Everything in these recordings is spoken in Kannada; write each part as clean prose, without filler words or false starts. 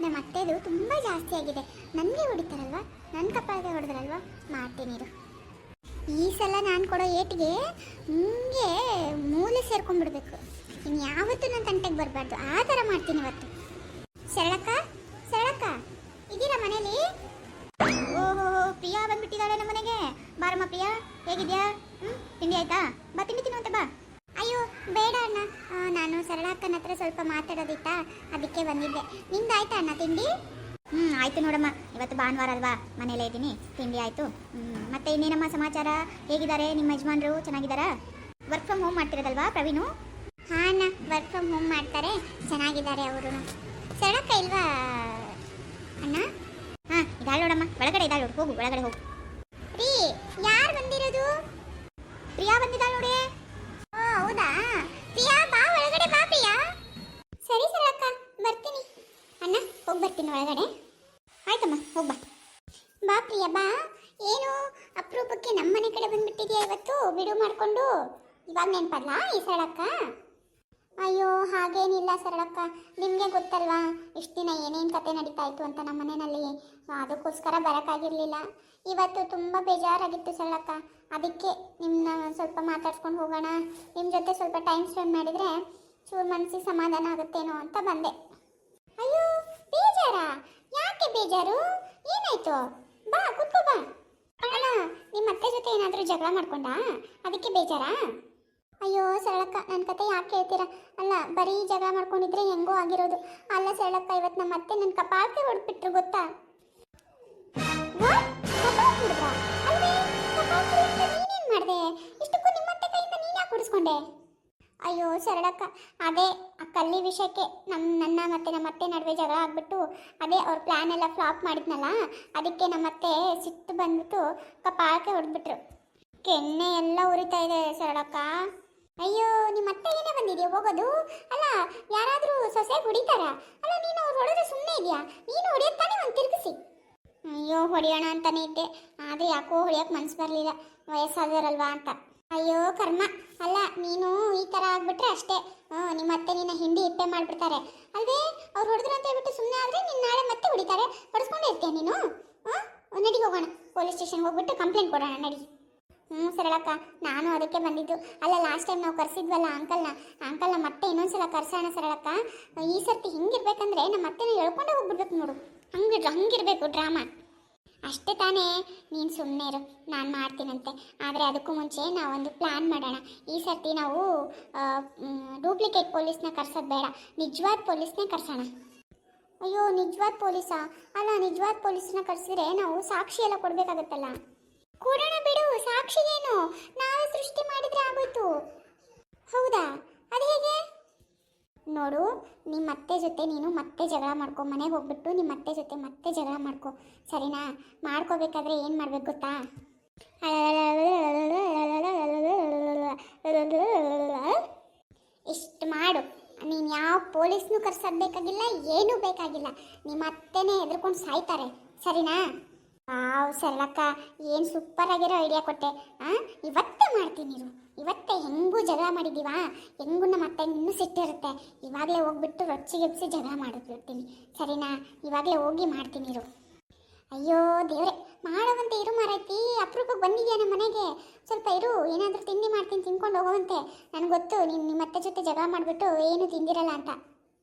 ನಮ್ಮ ಅತ್ತೆದು ತುಂಬ ಜಾಸ್ತಿ ಆಗಿದೆ. ನನಗೆ ಹೊಡಿತಾರಲ್ವ, ನನ್ನ ಕಪಾಳಿಗೆ ಹೊಡೆದ್ರಲ್ವ, ಮಾಡ್ತೀನಿ ಇರು. ಈ ಸಲ ನಾನು ಕೊಡೋ ಏಟಿಗೆ ಹಿಂಗೆ ಮೂಲೆ ಸೇರ್ಕೊಂಡ್ಬಿಡ್ಬೇಕು. ಇನ್ನು ಯಾವತ್ತೂ ನನ್ನ ತಂಟೆಗೆ ಬರಬಾರ್ದು, ಆ ಥರ ಮಾಡ್ತೀನಿ ಇವತ್ತು. ಸರಳಕ್ಕ, ಸರಳಕ್ಕ ಇದೀರಾ ಮನೇಲಿ? ಓಹೋ, ಪ್ರಿಯಾ ಬಂದ್ಬಿಟ್ಟಿದ್ದಾಳೆ ನಮ್ಮ ಮನೆಗೆ. ಬಾರಮ್ಮ ಪ್ರಿಯಾ, ಹೇಗಿದ್ಯಾ? ತಿಂಡಿ ಆಯ್ತಾ? ಬಾ ತಿಂಡಿ ತಿನ್ನುವಂತೆ ಬಾ. ಅಯ್ಯೋ ಬೇಡ ಅಣ್ಣ, ನಾನು ಸರಳಕ್ಕನ ಹತ್ರ ಸ್ವಲ್ಪ ಮಾತಾಡೋದಿತ್ತಾ, ಅದಕ್ಕೆ ಬಂದಿದ್ದೆ. ನಿಮ್ದು ಆಯ್ತಾ ಅಣ್ಣ ತಿಂಡಿ? ಆಯ್ತು ನೋಡಮ್ಮ, ಇವತ್ತು ಭಾನುವಾರ ಅಲ್ವಾ, ಮನೇಲೇ ಇದ್ದೀನಿ, ತಿಂಡಿ ಆಯಿತು. ಮತ್ತೆ ಇನ್ನೇನಮ್ಮ ಸಮಾಚಾರ? ಹೇಗಿದ್ದಾರೆ ನಿಮ್ಮ ಯಜಮಾನ್ರು? ಚೆನ್ನಾಗಿದ್ದಾರಾ? ವರ್ಕ್ ಫ್ರಮ್ ಹೋಮ್ ಮಾಡ್ತಿರೋದಲ್ವಾ ಪ್ರವೀಣು? ಹಾಂ ಅಣ್ಣ, ವರ್ಕ್ ಫ್ರಮ್ ಹೋಮ್ ಮಾಡ್ತಾರೆ, ಚೆನ್ನಾಗಿದ್ದಾರೆ ಅವರು. ಸರಳಕ್ಕ ಇಲ್ವಾ ಅಣ್ಣ? ಹಾಂ ಇದ್ದಾಳೆ ನೋಡಮ್ಮ, ಒಳಗಡೆ ಇದ್ದಾಳೆ ನೋಡು, ಹೋಗು ಒಳಗಡೆ ಹೋಗು. ರೀ, ಯಾರು ಬಂದಿರೋದು? ಪ್ರಿಯಾ ಬಂದಿದ್ದಾಳೆ ನೋಡಿ. ಓ ಹೌದಾ, ಪ್ರಿಯಾ ಬಾ ಒಳಗಡೆ ಬಾ ಪ್ರಿಯಾ. ಸರಿ ಸರಳಕ್ಕ, ಬರ್ತೀನಿ. ಅಣ್ಣ ಹೋಗಿ ಬರ್ತೀನಿ ಒಳಗಡೆ. ಆಯ್ತಮ್ಮ ಹೋಗ್ಬಾ. ಬಾ ಪ್ರಿಯಾ ಬಾ. ಏನು ಅಪರೂಪಕ್ಕೆ ನಮ್ಮ ಮನೆ ಕಡೆ ಬಂದ್ಬಿಟ್ಟಿದ್ಯಾ ಇವತ್ತು, ಬಿಡು ಮಾಡಿಕೊಂಡು? ಇವಾಗ ನೆನಪಲ್ಲ ಈ ಸರಳಕ್ಕ? ಅಯ್ಯೋ ಹಾಗೇನಿಲ್ಲ ಸರಳಕ್ಕ, ನಿಮಗೆ ಗೊತ್ತಲ್ವಾ ಇಷ್ಟು ದಿನ ಏನೇನು ಕತೆ ನಡೀತಾ ಇತ್ತು ಅಂತ ನಮ್ಮ ಮನೆಯಲ್ಲಿ, ಅದಕ್ಕೋಸ್ಕರ ಬರೋಕ್ಕಾಗಿರಲಿಲ್ಲ. ಇವತ್ತು ತುಂಬ ಬೇಜಾರಾಗಿತ್ತು ಸರಳಕ್ಕ, ಅದಕ್ಕೆ ನಿಮ್ಮನ್ನ ಸ್ವಲ್ಪ ಮಾತಾಡ್ಸ್ಕೊಂಡು ಹೋಗೋಣ, ನಿಮ್ಮ ಜೊತೆ ಸ್ವಲ್ಪ ಟೈಮ್ ಸ್ಪೆಂಡ್ ಮಾಡಿದರೆ ಚೂರು ಮನಸ್ಸಿಗೆ ಸಮಾಧಾನ ಆಗುತ್ತೇನೋ ಅಂತ ಬಂದೆ. ಅಯ್ಯೋ ಬೇಜಾರಾ? ಯಾಕೆ ಬೇಜಾರು? ಏನಾಯ್ತು? ಬಾ ಕೂತ್ಕೋ ಬಾ. ಅಣ್ಣ ನಿಮ್ಮ ಅತ್ತೆ ಜೊತೆ ಏನಾದರೂ ಜಗಳ ಮಾಡ್ಕೊಂಡಾ, ಅದಕ್ಕೆ ಬೇಜಾರಾ? ಅಯ್ಯೋ ಸರಳಕ್ಕ, ನನ್ನ ಕತೆ ಯಾಕೆ ಹೇಳ್ತೀರಾ? ಅಲ್ಲ ಬರೀ ಜಗಳ ಮಾಡ್ಕೊಂಡಿದ್ರೆ ಹೆಂಗೋ ಆಗಿರೋದು. ಅಲ್ಲ ಸರಳಕ್ಕ, ಇವತ್ತು ನಮ್ಮ ಅತ್ತೆ ನನ್ನ ಕಪಾಳಕ್ಕೆ ಹೊಡೆದ್ಬಿಟ್ರು ಗೊತ್ತಾ? ನೀನೇನು ಮಾಡಿದೆ? ಇಷ್ಟಕ್ಕೂ ನಿಮ್ಮತ್ತೆ ಕೈಯಿಂದ ನೀನು ಯಾಕೆ ಹೊಡಿಸ್ಕೊಂಡೆ? ಅಯ್ಯೋ ಸರಳಕ್ಕ, ಅದೇ ಆ ಕಲ್ಲಿ ವಿಷಯಕ್ಕೆ ನನ್ನ ಮತ್ತು ನಮ್ಮತ್ತೆ ನಡುವೆ ಜಗಳ ಆಗ್ಬಿಟ್ಟು, ಅದೇ ಅವ್ರ ಪ್ಲ್ಯಾನ್ ಎಲ್ಲ ಫ್ಲಾಪ್ ಮಾಡಿದ್ನಲ್ಲ, ಅದಕ್ಕೆ ನಮ್ಮತ್ತೆ ಸಿಟ್ಟು ಬಂದ್ಬಿಟ್ಟು ಕಪಾಳಕ್ಕೆ ಹೊಡೆದ್ಬಿಟ್ರು. ಕೆನ್ನೆ ಎಲ್ಲ ಉರಿತಾ ಇದೆ ಸರಳಕ್ಕ. ಅಯ್ಯೋ ನಿಮ್ಮ ಅತ್ತೆಗೇನೆ ಬಂದಿದೆಯಾ ಹೋಗೋದು? ಅಲ್ಲ ಯಾರಾದರೂ ಸೊಸೆ ಹೊಡಿತಾರ? ಅಲ್ಲ ನೀನು ಅವ್ರು ಹೊಡೆದ್ರೆ ಸುಮ್ಮನೆ ಇದೆಯಾ? ನೀನು ಹೊಡೆಯೋತ್ತಾನೆ ಒಂದು ತಿರುಗಿಸಿ. ಅಯ್ಯೋ ಹೊಡೆಯೋಣ ಅಂತಾನೆ ಇದ್ದೆ, ಆದರೆ ಯಾಕೋ ಹೊಡೆಯೋಕೆ ಮನಸ್ಸು ಬರಲಿಲ್ಲ, ವಯಸ್ಸಾದವರಲ್ವಾ ಅಂತ. ಅಯ್ಯೋ ಕರ್ಮ. ಅಲ್ಲ ನೀನು ಈ ಥರ ಆಗ್ಬಿಟ್ರೆ ಅಷ್ಟೇ, ನಿಮ್ಮ ಅತ್ತೆ ನಿನ್ನ ಹಿಂಡಿ ಇಪ್ಪೆ ಮಾಡಿಬಿಡ್ತಾರೆ ಅಲ್ವೇ? ಅವ್ರು ಹೊಡೆದ್ರು ಅಂತ ಹೇಳ್ಬಿಟ್ಟು ಸುಮ್ಮನೆ ಆದರೆ ನಿನ್ನ ನಾಳೆ ಮತ್ತೆ ಹೊಡಿತಾರೆ, ಹೊಡೆಸ್ಕೊಂಡೇ ಇರ್ತೀಯ ನೀನು. ನಡಿ ಹೋಗೋಣ, ಪೊಲೀಸ್ ಸ್ಟೇಷನ್ಗೆ ಹೋಗ್ಬಿಟ್ಟು ಕಂಪ್ಲೇಂಟ್ ಕೊಡೋಣ ನಡಿ. ಸರಳಕ್ಕ, ನಾನು ಅದಕ್ಕೆ ಬಂದಿದ್ದು. ಅಲ್ಲ ಲಾಸ್ಟ್ ಟೈಮ್ ನಾವು ಕರೆಸಿದ್ವಲ್ಲ ಅಂಕಲ್ನ ಮತ್ತೆ ಇನ್ನೊಂದ್ಸಲ ಕರ್ಸೋಣ ಸರಳಕ್ಕ. ಈ ಸರ್ತಿ ಹಿಂಗಿರ್ಬೇಕಂದ್ರೆ ನಮ್ಮ ಅತ್ತೆನ ಹೇಳ್ಕೊಂಡೇ ಹೋಗ್ಬಿಡ್ಬೇಕು ನೋಡು, ಹಂಗಿರ್ಬೇಕು ಡ್ರಾಮಾ. ಅಷ್ಟೇ ತಾನೇ, ನೀನು ಸುಮ್ಮನೆ ಇರು, ನಾನು ಮಾಡ್ತೀನಂತೆ. ಆದರೆ ಅದಕ್ಕೂ ಮುಂಚೆ ನಾವೊಂದು ಪ್ಲ್ಯಾನ್ ಮಾಡೋಣ. ಈ ಸರ್ತಿ ನಾವು ಡೂಪ್ಲಿಕೇಟ್ ಪೊಲೀಸ್ನ ಕರ್ಸೋದು ಬೇಡ, ನಿಜವಾದ ಪೊಲೀಸ್ನೇ ಕರ್ಸೋಣ. ಅಯ್ಯೋ ನಿಜವಾದ ಪೊಲೀಸಾ? ಅಲ್ಲ ನಿಜವಾದ ಪೊಲೀಸ್ನ ಕರ್ಸಿದ್ರೆ ನಾವು ಸಾಕ್ಷಿ ಎಲ್ಲ ಕೊಡಬೇಕಾಗತ್ತಲ್ಲ. ಕೊಡೋಣ ಬಿಡು, ಸಾಕ್ಷಿಗೇನು, ನಾವೇ ಸೃಷ್ಟಿ ಮಾಡಿದ್ರೆ ಆಗೋಯ್ತು. ಹೌದಾ? ಅದು ಹೇಗೆ? ನೋಡು, ನಿಮ್ಮ ಅತ್ತೆ ಜೊತೆ ನೀನು ಮತ್ತೆ ಜಗಳ ಮಾಡ್ಕೊ, ಮನೆಗೆ ಹೋಗ್ಬಿಟ್ಟು ನಿಮ್ಮ ಅತ್ತೆ ಜೊತೆ ಮತ್ತೆ ಜಗಳ ಮಾಡ್ಕೊ, ಸರಿನಾ? ಮಾಡ್ಕೋಬೇಕಾದ್ರೆ ಏನು ಮಾಡ್ಬೇಕು ಗೊತ್ತಾ? ಇಷ್ಟು ಮಾಡು, ನೀನು ಯಾವ ಪೊಲೀಸ್ನೂ ಕರ್ಸೋದು ಬೇಕಾಗಿಲ್ಲ, ಏನೂ ಬೇಕಾಗಿಲ್ಲ, ನಿಮ್ಮ ಅತ್ತೆನೇ ಹೆದರ್ಕೊಂಡು ಸಾಯ್ತಾರೆ, ಸರಿನಾ? ಸರಳಕ್ಕ, ಏನು ಸೂಪರ್ ಆಗಿರೋ ಐಡಿಯಾ ಕೊಟ್ಟೆ. ಇವತ್ತೇ ಮಾಡ್ತೀನಿ ಇರು, ಇವತ್ತೇ ಹೆಂಗೂ ಜಗಳ ಮಾಡಿದ್ದೀವಾ, ಹೆಂಗೂ ನಮ್ಮ ಅತ್ತೆ ಇನ್ನೂ ಸಿಟ್ಟಿರುತ್ತೆ, ಇವಾಗಲೇ ಹೋಗ್ಬಿಟ್ಟು ರೊಚ್ಚಿಗೆಬ್ಸಿ ಜಗಳ ಮಾಡಿಬಿಡ್ತೀನಿ, ಸರಿನಾ? ಇವಾಗಲೇ ಹೋಗಿ ಮಾಡ್ತೀನಿ ಇರು. ಅಯ್ಯೋ ದೇವ್ರೆ, ಮಾಡೋವಂತೆ ಇರು ಮಾರೈತಿ, ಅಪರೂಪಕ್ಕೆ ಬಂದಿದ್ಯಾ ನಮ್ಮ ಮನೆಗೆ, ಸ್ವಲ್ಪ ಇರು, ಏನಾದರೂ ತಿಂಡಿ ಮಾಡ್ತೀನಿ, ತಿನ್ಕೊಂಡು ಹೋಗುವಂತೆ. ನನಗೆ ಗೊತ್ತು ನಿಮ್ಮ ಅತ್ತೆ ಜೊತೆ ಜಗಳ ಮಾಡಿಬಿಟ್ಟು ಏನೂ ತಿಂದಿರಲ್ಲ ಅಂತ.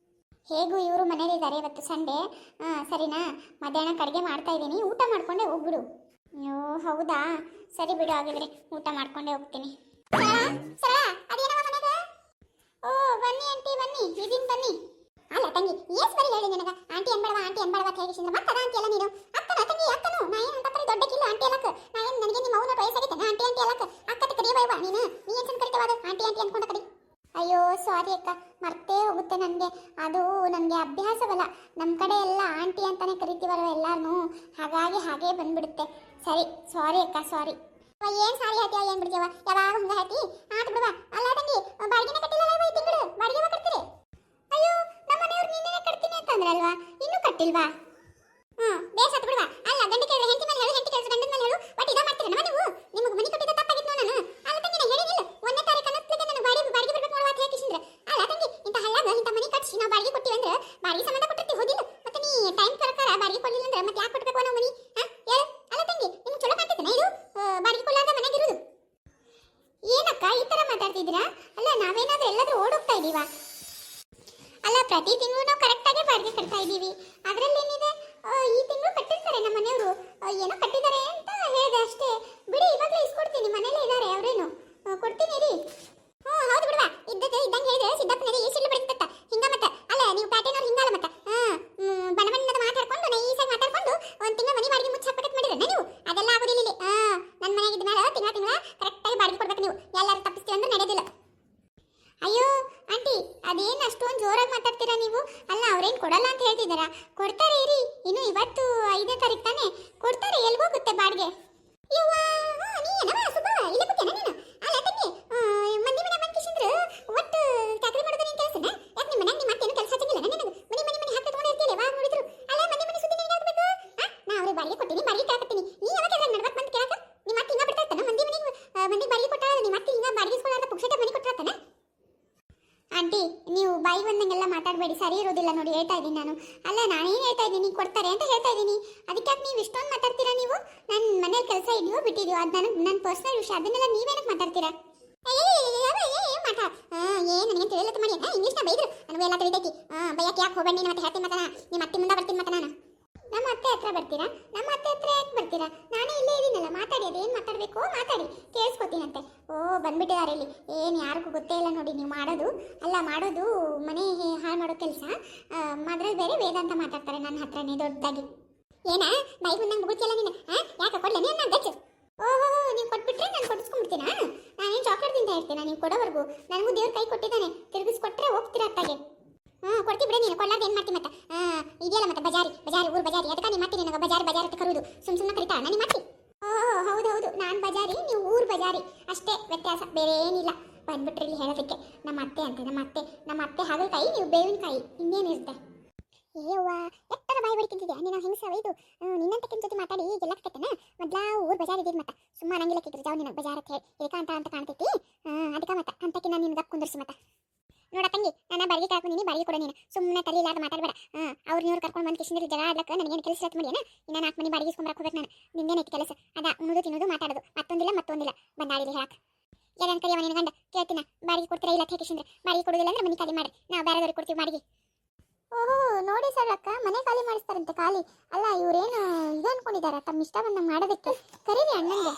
ಹೇಗೂ ಇವರು ಮನೇಲಿದ್ದಾರೆ, ಇವತ್ತು ಸಂಡೇ, ಸರಿನಾ? ಮಧ್ಯಾಹ್ನಕ್ಕೆ ಅಡುಗೆ ಮಾಡ್ತಾ ಇದ್ದೀನಿ, ಊಟ ಮಾಡ್ಕೊಂಡೇ ಹೋಗ್ಬಿಡು. ಅಯ್ಯೋ ಹೌದಾ, ಸರಿ ಬಿಡು, ಹಾಗಿದ್ರೆ ಊಟ ಮಾಡ್ಕೊಂಡೇ ಹೋಗ್ತೀನಿ. ಓ ಬನ್ನಿ ಆಂಟಿ, ಬನ್ನಿ, ಇದೀನಿ ಬನ್ನಿ. ಅಲ್ಲ ತಂಗಿ, ಏಸ್ ಬರೀ ಹೇಳಿ ನನಗೆ, ಆಂಟಿ ಅನ್ಬೇಡವಾ ಅಂತ ಹೇಗಿಸಿದ್ರೆ ಮತ್ತದ ಆಂಟಿ ಅಲ್ಲ ನೀನು? ಅಕ್ಕನ ತಂಗಿ ಅಕ್ಕನು, ನಾ ಏನು ಅಂತ ದೊಡ್ಡ ಕಿಲ್ಲ ಆಂಟಿ ಅಲ್ಲಕ್ಕೆ, ನಾ ಏನು ನನಗೆ ನಿಮ್ಮ ಅವನ ವಯಸ್ಸಾಗಿತ್ತೆ ಆಂಟಿ ಅಲ್ಲಕ್ಕೆ, ಅಕ್ಕತೆ ಕರಿಯಬೇವಾ ನೀನು? ನೀ ಏನು ಕರಿತೇವಾದ ಆಂಟಿ ಅನ್ಕೊಂಡ ಕಡಿ. ಅಯ್ಯೋ ಸಾರಿ ಅಕ್ಕ, ಮರ್ತೇ ಹೋಗುತ್ತೆ ನನಗೆ, ಅದು ನನಗೆ ಅಭ್ಯಾಸವಲ್ಲ, ನಮ್ಮ ಕಡೆ ಎಲ್ಲ ಆಂಟಿ ಅಂತಾನೆ ಕರಿತೀವಲ್ವ ಎಲ್ಲಾರನ್ನೂ, ಹಾಗಾಗಿ ಹಾಗೇ ಬಂದ್ಬಿಡುತ್ತೆ. ಸರಿ ಸಾರಿ ಅಕ್ಕ, ಸಾರಿ. ಏನು ಸಾರಿ ಹೇಳ್ತೀವ, ಏನು ಬಿಡ್ತೀವ, ಯಾವಾಗ ಹಂಗೆ ಹೇಳ್ತಿ? ಆಟ ಬಿಡುವ. ಅಲ್ಲ ತಂಗಿ, ಬಾಡಿಗೆನ ಕಟ್ಟಿಲ್ಲ ತಿಂಗಳು, ಬಾಡಿಗೆ ಕಟ್ತೀರಿ? ಅಯ್ಯೋ ನಮ್ಮ ಮನೆಯವ್ರು ನಿನ್ನೆ ಕಟ್ತೀನಿ ಅಂತಂದ್ರಲ್ವಾ, ಇನ್ನೂ ಕಟ್ಟಿಲ್ವಾ? ಬೇಸ್ ಹತ್ತು ಬಿಡುವ. ಅಲ್ಲ ಗಂಡಿ ಕೇಳಿ ಹೆಂಡತಿ ಮೇಲೆ ಹೇಳು, ಹೆಂಡತಿ ಕೇಳಿದ್ರೆ ಗಂಡನ ಮೇಲೆ ಹೇಳು, ಬಟ್ ಇದಾ ಮಾಡ್ತೀರ ನಮ್ಮ ನೀವು? ನಿಮಗೆ ಮನೆ ಕಟ್ಟಿದ ತಪ್ಪಾಗಿತ್ತು ನಾನು. ಅಲ್ಲ ತಂಗಿ, ನಾ ಹೇಳಿಲ್ಲ 1ನೇ ತಾರೀಕು ಅನ್ನೋದ್ಲಿಕ್ಕೆ ನನಗೆ ಬಾಡಿಗೆ ಬಿಡ್ಬೇಕು ನೋಡುವ ಅಂತ ಹೇಳ್ಕಿಸಿದ್ರೆ. ಅಲ್ಲ ತಂಗಿ, ಇಂಥ ಹಳ್ಳಾಗ ಇಂಥ ಮನೆ ಕಟ್ಸಿ ನಾವು ಬಾಡಿಗೆ ಕೊಟ್ಟಿವಿ ಅಂದ್ರೆ ಬಾಡಿಗೆ ಸಂಬಂಧ ಕೊಟ್ಟಿರ್ತೀವಿ, ಹೋದಿಲ್ಲ? ಮತ್ತೆ ನೀ ಬಾಡಿಗೆ ಕೊಡ್ಲಿಲ್ಲ ಅಂದ್ರೆ ಮತ್ತೆ ಯಾಕೆ ಕೊಡ್ಬೇಕು ನಾವು ಮನಿ? ಹೇಳು. ಅಲ್ಲ ತಂಗಿ, ನಿಮ್ಗೆ ಚಲೋ ಕಾಣ್ತೈತೇನ ಇದು ಬಾಡಿಗೆ ಕೊಡ್ಲಾರ್ದ ಮನೆಯಾಗಿರೋದು? ಏನಕ್ಕ ಈ ತರ ಮಾತಾಡ್ತಿದ್ದೀರಾ? ಅಲ್ಲ ನಾವೇನಾದ್ರೂ ಎಲ್ಲಾದ್ರೂ ಓಡೋಗ್ತಾ ಇದೀವಾ? ಅಲ್ಲ ಪ್ರತಿ ತಿಂಗಳು ನಾವು ಕರೆಕ್ಟಾಗಿ ಬಾಡಿಗೆ ಕಟ್ತಾ ಇದ್ದೀವಿ. ಅದರಲ್ಲಿ ಏನಿದೆ, ಈ ತಿಂಗಳು ಕಟ್ಟಿರ್ತಾರೆ ನಮ್ಮ ಮನೆಯವರು, ಏನೋ ಕಟ್ಟಿದ್ದಾರೆ ಅಂತ ಹೇಳಿದೆ ಅಷ್ಟೇ. ಬಿಡಿ, ಇವಾಗಲೇ ಇಸ್ಕೊಡ್ತೀನಿ, ಮನೇಲೇ ಇದ್ದಾರೆ ಅವರೇನು. ಕೊಡ್ತೀನಿ ರೀ. ಹೌದು ಬಿಡುವ, ಇದ್ದಂಗೆ ಹೇಳಿದ್ರೆ ಸಿದ್ದಪ್ಪನಿಗೆ ಈ ಸಿಡ್ಲು ಬಡಿತತ್ತ ಹಿಂಗ ಮತ್ತೆ. ಅಲ್ಲ ನೀವು ಪ್ಯಾಟೇನವ್ರು ಹಿಂಗಲ್ಲ ಮತ್ತೆ. ಬಣ್ಣದ ಮಾತಾಡ್ಕೊಂಡು ನೈಸಾಗಿ ಮಾತಾಡ್ಕೊಂಡು ಒಂದು ತಿಂಗಳ ಮನೆ ಬಾಡಿಗೆ ಮುಚ್ಚಿ ಹಾಕ್ಬೇಕಂತ ಮಾಡಿದ್ರೆ ನೀವು, ಅದೆಲ್ಲ ಆಗೋದಿಲ್ಲ ಇಲ್ಲಿ. ನನ್ನ ಮನೆಯಾಗ ಇದ್ದ ಮೇಲೆ ತಿಂಗಳ ಕರೆಕ್ಟಾಗಿ ಬಾಡಿಗೆ ಕೊಡ್ಬೇಕು ನೀವು. ಎಲ್ಲರೂ ತಪ್ಪಿಸ್ತೀವಿ ಅಂದ್ರೆ ನಡೆಯೋದಿಲ್ಲ. ಅಯ್ಯೋ ಆಂಟಿ, ಅದೇನು ಅಷ್ಟೊಂದು ಜೋರಾಗಿ ಮಾತಾಡ್ತೀರಾ ನೀವು? ಅಲ್ಲ ಅವ್ರೇನು ಕೊಡಲ್ಲ ಅಂತ ಹೇಳ್ತಿದ್ದಾರಾ? ಕೊಡ್ತಾರೆ ಇರಿ, ಇನ್ನು ಇವತ್ತು 5ನೇ ತಾರೀಕು ತಾನೇ, ಕೊಡ್ತಾರೆ. ಎಲ್ಗೋಗುತ್ತೆ ಬಾಡಿಗೆ? ಯವ್ವ, ನೀ ಏನವ ಸುಬ್ಬ ಇಲ್ಲೇ ಕೂತ್ಯಾನ ನೀನು? ಅಲ್ಲ ತಂಗಿ, ಮಂದಿ ಮನೆ ಬಂದ್ಕಿಸಿಂದ್ರು ಒಟ್ಟು ಚಾಕರಿ ಮಾಡೋದು ನಿನ್ ಕೆಲಸನ? ಯಾಕೆ ನಿಮ್ಮ ಮನ್ಯಾಗ ನಿಮ್ಮ ಮತ್ತೇನು ಕೆಲಸ ಹಚ್ಚಂಗಿಲ್ಲ ನನಗೆ? ಮನೆ ಹಾಕಿ ತಗೊಂಡು ಇರ್ತೀರಿ ಯಾವಾಗ ನೋಡಿದ್ರು. ಅಲ್ಲ ಮನೆ ಸುದ್ದಿ ನಿನಗೆ ಆಗ್ಬೇಕು? ನಾ ಅವ್ರಿಗೆ ಬಾಡಿಗೆ ಕೊಟ್ಟಿನಿ, ಬಾಡಿಗೆ ಕೇಳಕತ್ತೀನಿ. ನೀ ಯಾವಾಗ ನಡ್ಬಕ್ ಬಂದು ಕೇಳಕ? ನಿಮ್ಮ ಮತ್ತೆ ಹಿಂಗ ಬಿಡ್ತಾ ಇರ್ತಾನ? ಮಂದಿಗೆ ಬಾಡಿಗೆ ಕೊಟ್ಟಾಳ, ನಿಮ್ಮ ಮತ್ತೆ ಹಿಂಗ ಬಾಡಿಗೆ ಇಸ್ಕೊಳ್ಳಾರ್ದ ಪುಕ್ಷಟ ಮನೆ ಕೊಟ್ಟಿರ್ತಾನ? ಆಂಟಿ, ನೀವು ಬಾಯಿ ಬಂದಂಗೆಲ್ಲ ಮಾತಾಡಬೇಡಿ, ಸರಿ ಇರೋದಿಲ್ಲ ನೋಡಿ, ಹೇಳ್ತಾ ಇದ್ದೀನಿ ನಾನು. ಅಲ್ಲ ನಾನೇನು ಹೇಳ್ತಾ ಇದ್ದೀನಿ, ಕೊಡ್ತಾರೆ ಅಂತ ಹೇಳ್ತಾ ಇದ್ದೀನಿ. ಅದಕ್ಕೆ ನೀವು ಇಷ್ಟೊಂದು ಮಾತಾಡ್ತೀರಾ? ನೀವು ನನ್ನ ಮನೇಲಿ ಕೆಲಸ ಇದೆಯೋ ಬಿಟ್ಟಿದೆಯೋ ಅದು ನನ್ನ ಪರ್ಸನಲ್ ವಿಷಯ, ಅದನ್ನೆಲ್ಲ ನೀವೇನಕ್ಕೆ ಮಾತಾಡ್ತೀರಾ? ಏನು ನನಗೆ ತಿಳಿಯಲ್ಲ ಮಾಡಿ ಇಂಗ್ಲೀಷ್ನ ಬೈದ್ರು, ನನಗೆ ಎಲ್ಲ ತಿಳಿತೈತಿ. ಬೈಯಕ್ಕೆ ಯಾಕೆ ಹೋಗಬೇಡಿ, ಮತ್ತೆ ಹೇಳ್ತೀನಿ ಮತ್ತೆ ನಿಮ್ಮ ಅತ್ತೆ ಮುಂದೆ ಬರ್ತೀನಿ ಮತ್ತೆ ನಾನು. ನಮ್ಮ ಅತ್ತೆ ಹತ್ರ ಬರ್ತೀರಾ? ನಮ್ಮ ಅತ್ತೆ ಹತ್ರ ಯಾಕೆ ಬರ್ತೀರಾ? ನಾನೇ ಇಲ್ಲೇ ಇದ್ದೀನಲ್ಲ, ಮಾತಾಡಿ, ಅದೇನು ಮಾತಾಡಬೇಕು ಮಾತಾಡಿ, ಕೇಳಿಸ್ಕೊತೀನಂತೆ. ಬಂದ್ಬಿಟ್ಟಿದ್ದಾರೆ ಇಲ್ಲಿ. ಏನು ಯಾರಿಗೂ ಗೊತ್ತೇ ಇಲ್ಲ ನೋಡಿ ನೀವು ಮಾಡೋದು. ಅಲ್ಲ ಮಾಡೋದು ಮನೆ ಹಾಳು ಮಾಡೋ ಕೆಲಸ, ಅದ್ರಲ್ಲಿ ಬೇರೆ ವೇದಾಂತ ಮಾತಾಡ್ತಾರೆ ನನ್ನ ಹತ್ರನೇ ದೊಡ್ಡದಾಗಿ. ಏನ ಬೈ ಬಂದಂಗೆ ಬುಗುತ್ತಿಲ್ಲ ನೀನು? ಯಾಕೆ ಕೊಡ್ಲೇನೆ ನನ್ನ ಗಚ್ಚು? ಓಹೋ, ನೀವು ಕೊಟ್ಬಿಟ್ರೆ ನಾನು ಕೊಡಿಸ್ಕೊಂಡ್ಬಿಡ್ತೀನಾ? ನಾನೇನು ಚಾಕ್ಲೇಟ್ ತಿಂತ ಇರ್ತೀನ ನೀವು ಕೊಡೋವರೆಗೂ? ನನಗೂ ದೇವ್ರ ಕೈ ಕೊಟ್ಟಿದ್ದಾನೆ, ತಿರುಗಿಸ್ಕೊಟ್ರೆ ಹೋಗ್ತೀರಾ ಅತ್ತಾಗೆ. ಕೊಡ್ತಿ ಬಿಡ ನೀನು, ಕೊಡ್ಲಾರ್ದು ಏನು ಮಾಡ್ತಿ ಮತ್ತೆ? ಇದೆಯಲ್ಲ ಮತ್ತೆ ಬಜಾರಿ ಊರು ಬಜಾರಿ, ಅದಕ್ಕೆ ನಿಮ್ಮ ಮತ್ತೆ ನಿನಗೆ ಬಜಾರಿ ಅಂತ ಕರುವುದು ಸುಮ್ಮನೆ ಕರಿತಾಳ ನಿಮ್ಮ ಮತ್ತೆ? ಹೌದು, ನಾನು ಬಜಾರಿ, ನೀವು ಊರು ಬಜಾರಿ, ಅಷ್ಟೇ ವ್ಯತ್ಯಾಸ, ಬೇರೆ ಏನಿಲ್ಲ. ಬಂದ್ಬಿಟ್ರಿ ಇಲ್ಲಿ ಹೇಳೋದಕ್ಕೆ ನಮ್ಮ ಅತ್ತೆ ಅಂತೆ. ನಮ್ಮ ಅತ್ತೆ ಹಾಗಲಕಾಯಿ, ನೀವು ಬೇವಿನಕಾಯಿ, ಇನ್ನೇನಿರುತ್ತೆ? ಏವ್ವ, ಎತ್ತರ ಬಾಯಿ ಬಡಿಕಿದ್ಯಾ ನೀನು ಹೆಂಗಸ ಇದು? ನಿನ್ನಂತಕ್ಕಿನ ಜೊತೆ ಮಾತಾಡಿ ಗೆಲ್ಲಕ್ಕೆತ್ತನ? ಮೊದ್ಲ ಊರು ಬಜಾರ್ ಇದ್ದಿದ್ದು ಮತ್ತೆ ಸುಮ್ಮ ಅನ್ನಂಗಿಲ್ಲ ಕಿದ್ರು ಜಾವ್ ನಿನಗೆ ಬಜಾರ್ ಅಂತ ಹೇಳಿ ಏಕಾಂತ ಅಂತ ಕಾಣ್ತೈತಿ. ಅದಕ್ಕೆ ಮತ್ತೆ ಅಂತಕ್ಕೆ ನಾನು ನಿನ್ಗೆ ಕುಂದರ್ಸಿ ಮತ್ತೆ. ನೋಡ ತಂಗಿ, ನಾನು ಬಾಡಿಗೆ ಕರ್ಕೊಂಡಿನಿ, ಬಾಡಿಗೆ ಕೊಡ ನೀನು. ಸುಮ್ಮನೆ ತಲೆ ಇಲ್ಲಾದ ಮಾತಾಡಬೇಡ. ಅವ್ರನ್ನವ್ರು ಕರ್ಕೊಂಡು ಬಂದು ಕಿಶಿಂದ್ರಿ ಜಗಳ ಆಡ್ಲಕ್ಕೆ ನನಗೇನು ಕೆಲಸ ಹತ್ತು ಮಾಡಿಯೇನ? ಇನ್ನು 4 ಮನೆ ಬಾಡಿಗೆ ಇಸ್ಕೊಂಬರಕ್ಕೆ ಹೋಗ್ಬೇಕು ನಾನು. ನಿಂದೇನೈತಿ ಕೆಲಸ? ಅದ ಉಣ್ಣೋದು ತಿನ್ನೋದು ಮಾತಾಡೋದು, ಮತ್ತೊಂದಿಲ್ಲ ಬಂದಾಡಿಲಿ ಹೇಳಕ್ಕೆ. ಯಾರು ಕರಿಯವ ನಿನ್ನ ಗಂಡ? ಕೇಳ್ತೀನ, ಬಾಡಿಗೆ ಕೊಡ್ತೀರಾ ಇಲ್ಲ ಕಿಶಿಂದ್ರೆ? ಬಾಡಿಗೆ ಕೊಡೋದಿಲ್ಲ ಅಂದ್ರೆ ಮನೆ ಖಾಲಿ ಮಾಡಿ, ನಾವು ಬೇರೆದವ್ರಿಗೆ ಕೊಡ್ತೀವಿ ಬಾಡಿಗೆ. ಓಹೋ, ನೋಡಿ ಸರ್ ಅಕ್ಕ, ಮನೆ ಖಾಲಿ ಮಾಡಿಸ್ತಾರಂತೆ. ಖಾಲಿ ಅಲ್ಲ, ಇವ್ರೇನು ಇದು ಅನ್ಕೊಂಡಿದ್ದಾರೆ ತಮ್ಮ ಇಷ್ಟ ಬಂದಂಗೆ ಮಾಡೋದಕ್ಕೆ. ಕರೀರಿ ಅಣ್ಣಂಗೆ.